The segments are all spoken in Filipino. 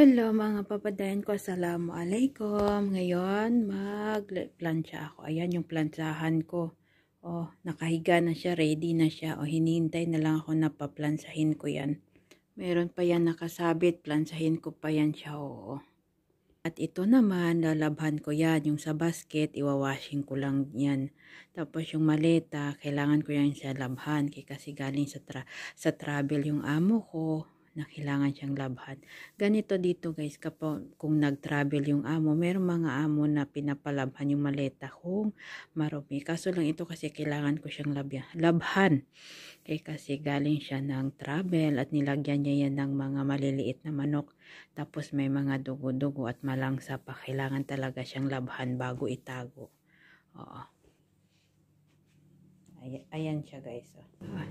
Hello mga papadayan ko, assalamualaikum. Ngayon magplansya ako. Ayan yung plantsahan ko. Oh, nakahiga na siya, ready na siya. Oh, hinihintay na lang ako na paplansahin ko yan. Meron pa yan nakasabit, plansahin ko pa yan siya. Oo. At ito naman, lalabhan ko yan. Yung sa basket, iwawashing ko lang yan. Tapos yung maleta, kailangan ko yan siya labhan. Kasi galing sa travel yung amo ko, na kailangan siyang labhan. Ganito dito guys, kapag kung nag-travel yung amo, meron mga amo na pinapalabhan yung maleta kung marumi. Kaso lang ito kasi kailangan ko siyang labhan. Kasi galing siya ng travel at nilagyan niya yan ng mga maliliit na manok. Tapos may mga dugo-dugo at malangsa pa. Kailangan talaga siyang labhan bago itago. Oo. Ayan siya guys.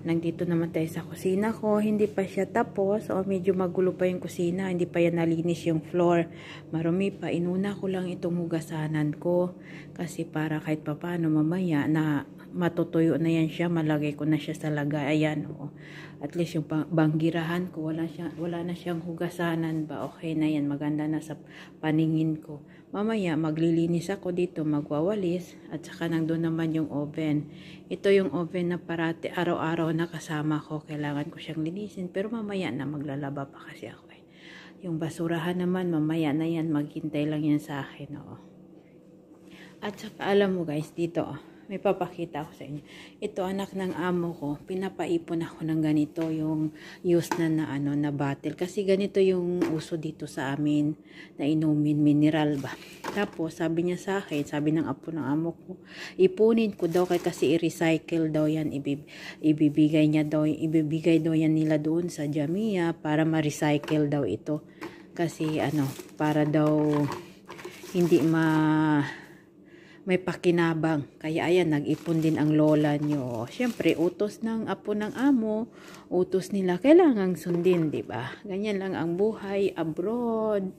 Nandito naman tayo sa kusina ko. Hindi pa siya tapos. Medyo magulo pa yung kusina. Hindi pa yan nalinis yung floor. Marumi pa. Inuna ko lang itong hugasanan ko. Kasi para kahit papano mamaya na matutuyo na yan siya. Malagay ko na siya sa lagayan. At least yung banggirahan ko. Wala na siyang hugasanan ba. Okay na yan. Maganda na sa paningin ko. Mamaya maglilinis ako dito. Magwawalis. At saka nandun naman yung oven. Ito yung oven na parati araw-araw na kasama ko. Kailangan ko siyang linisin. Pero mamaya na maglalaba pa kasi ako. Yung basurahan naman mamaya na yan. Maghintay lang yan sa akin. At saka alam mo guys dito may papakita ako sa inyo. Ito anak ng amo ko. Pinapaipon ako ng ganito. Yung used na bottle. Kasi ganito yung uso dito sa amin. Na inumin mineral ba. Tapos sabi niya sa akin. Sabi ng apo ng amo ko. Ipunin ko daw kasi i-recycle daw yan. Ibibigay daw yan nila doon sa Jamia. Para ma-recycle daw ito. Kasi para daw hindi may pakinabang. Kaya ayan, nag-ipon din ang lola nyo. Siyempre, utos ng apo ng amo, utos nila, kailangang sundin, di ba? Ganyan lang ang buhay abroad.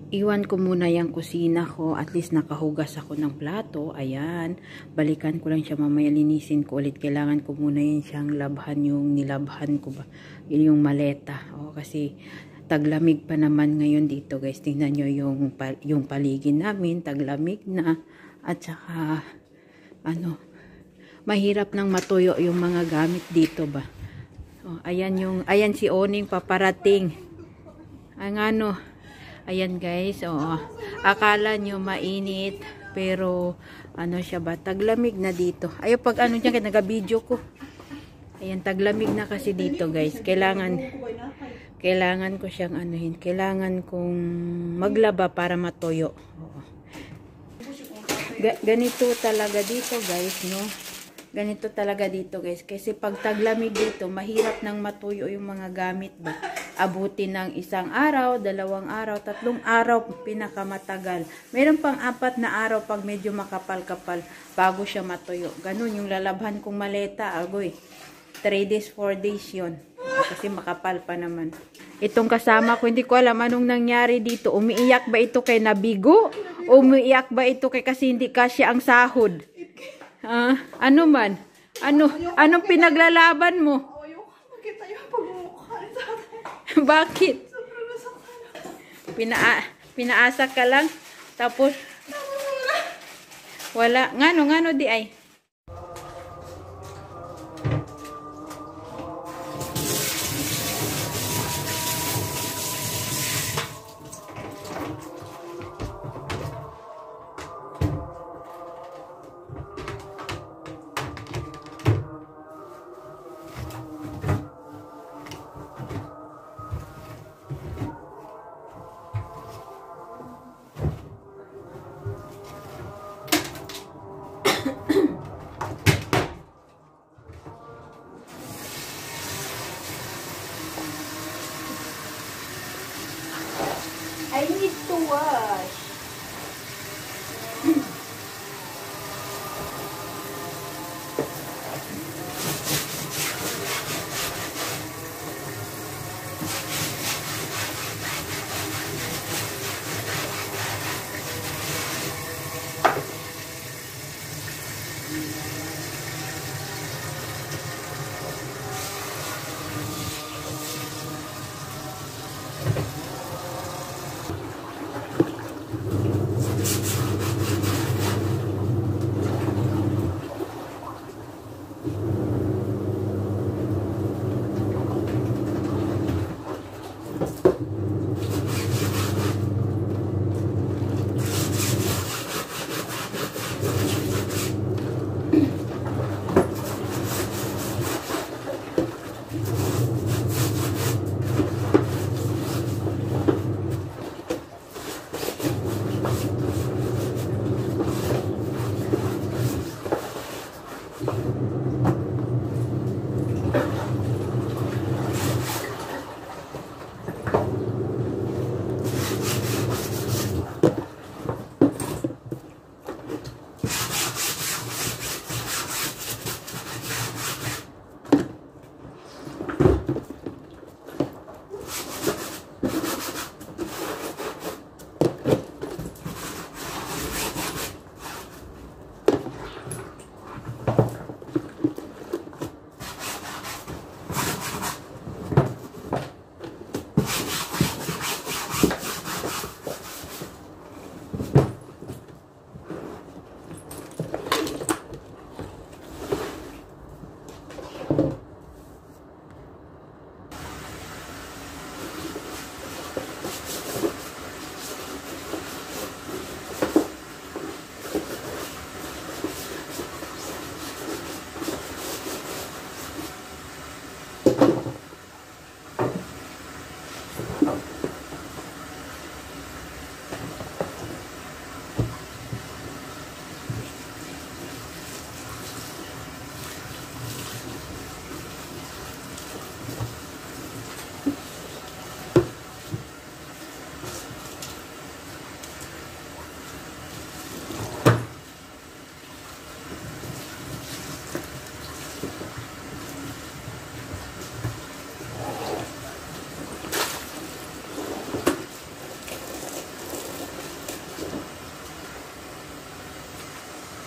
Iwan ko muna yung kusina ko. At least nakahugas ako ng plato. Ayan. Balikan ko lang siya mamaya. Linisin ko ulit. Kailangan ko muna yun siyang labhan. Yung nilabhan ko ba. Yun yung maleta. Kasi taglamig pa naman ngayon dito guys. Tingnan nyo yung paligid namin. Taglamig na. At saka, mahirap nang matuyo yung mga gamit dito ba. Ayan si Oning paparating. Ayan guys, akala nyo mainit, pero, siya ba, taglamig na dito. Ayaw pag dyan, kaya nag-video ko. Ayan, taglamig na kasi dito guys. Kailangan ko siyang kailangan kong maglaba para matuyo. Ganito talaga dito guys, no? Ganito talaga dito guys. Kasi pag taglamig dito, mahirap nang matuyo yung mga gamit ba. Abutin ng 1 araw, 2 araw, 3 araw, pinakamatagal. Meron pang 4 na araw pag medyo makapal-kapal bago siya matuyo. Ganun yung lalabhan kong maleta, agoy. 3 days, 4 days yun. Kasi makapal pa naman. Itong kasama ko, hindi ko alam anong nangyari dito. Umiiyak ba ito kay nabigo? Umiiyak ba ito kay kasi hindi kasya ang sahod? Ano man? Anong pinaglalaban mo? Bakit? Pinaasa ka lang? Tapos, wala. Ngano di ay? I need to wash.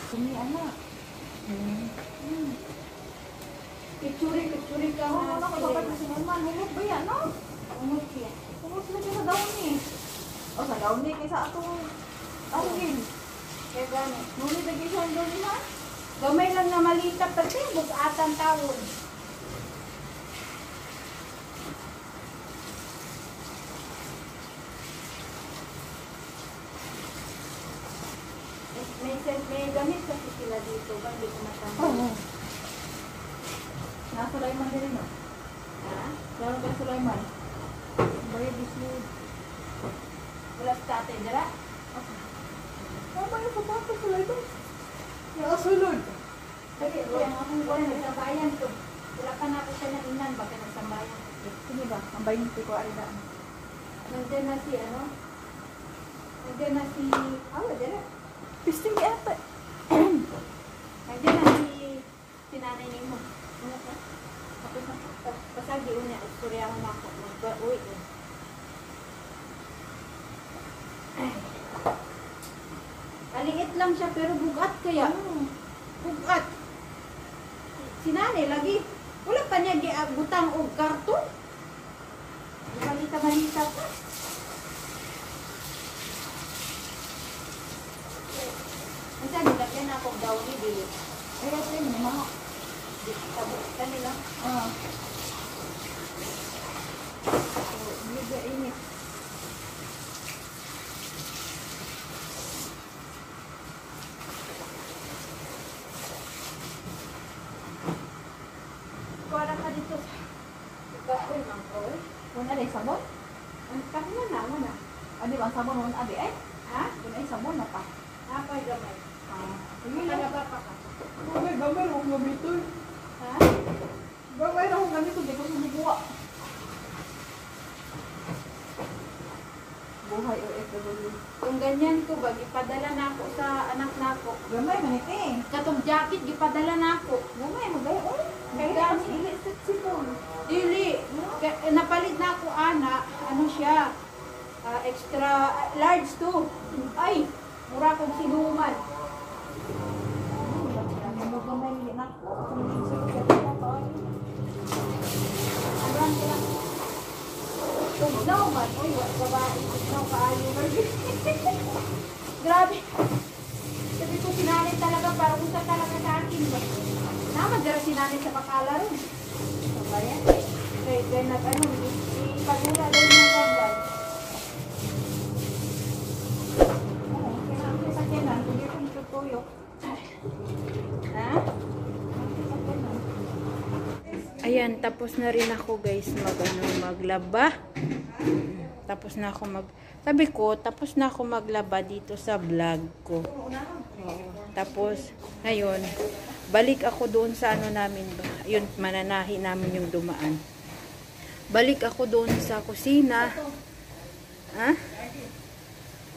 Kumi anak. Kitsuri ka. Ano ko dapat si Norman, humot ba yan, no? Umot siya. Humot sila sa daon ni. O sa daon ni kaysa atong tawagin. Kaya gano'n. Ngunit lagi siya ang daon ni ha? Gamay lang na malita, pati bugatan tawon. May gamit kasi sila dito, ba? Hindi ko matanda. Oo. Nasa Sulaiman din no? Ha? Lalo ka Sulaiman. Bayo bisud. Wala sa tatay, dara? Tama yung sapatos sa Sulaiman. Nakasulod. Kasi ang akong buwan, nagsabayan ko. Wala pa na ako siya ng inan, baka nagsambayan. Sino ba? Ang bayin ko arida. Nandiyan na si, ano? Nandiyan na si, dara? Pisting di ata. Nandiyan na si nanay ni mo. Ano ka? Tapos na, pasagi unya, istorya mo na ako. Mag-uwi eh. Kaliit lang siya, pero bugat kaya. Bugat. Si nanay lagi, wala pa niya giabutang og karton. Malita-malita pa. Ang sabi, lagyan na akong downy, dili. Ay, ito yung mga. Kanila. Medyo init. Kuwala ka dito sa... Uy, mangkol. Kung ano yung sabon? Ang kanya na, wala. Ano ba ang sabon mo? Abi ay? Ha? Kung ay sabon na pa. Apay gamay. Sige lang. Kalaba pa ka. Gamay na akong gamito. Ha? Gamay na akong gamito. Di ko sumiguwa. Buhay o FW. Kung ganyan ko ba, gipadala na ako sa anak na ako. Gamay manit eh. Katong jacket, gipadala na ako. Gamay mo ba? Oh, Kaya kaya gani. dili sipon. Dili. Napalit na ako, ana. Ano siya? Extra large to. Ay, mura kong sinuman. Gamay nili na ako. Abrang sila. Tugnaw man. Uy, babae. Tugnaw kaayo. Grabe. Sabi ko, sinanay talaga. Parang usa talaga sa akin. Naman, dara sinanay sa pakala rin. Sabayan. Kaya nag-ano, ipagula daw ng kambal. Sa kenan, hindi ko nagtutuyok. Ha? Ayan, tapos na rin ako guys maglaba. Tapos na ako sabi ko, tapos na ako maglaba dito sa vlog ko. Tapos, ngayon, balik ako doon sa ano namin ba? Yun, mananahi namin yung dumaan. Balik ako doon sa kusina. Ha?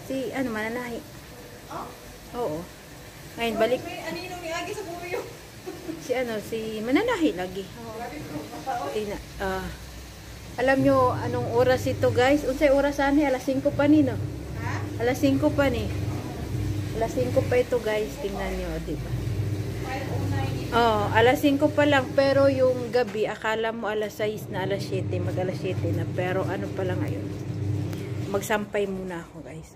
Si, ano, mananahi? Oo. Ngayon, balik. Anino ni Agi sa buyo? Si mananahi lagi. Alam nyo, anong oras ito guys? Unsay oras ani? Alas 5 pa ni, no? Ha? Alas 5 pa ni. Alas 5 pa ito guys. Tingnan nyo, diba? 5:09. Oh, alas 5 pa lang. Pero yung gabi, akala mo alas 6 na, alas 7. Mag alas 7 na. Pero ano pa lang ngayon? Magsampay muna ako guys.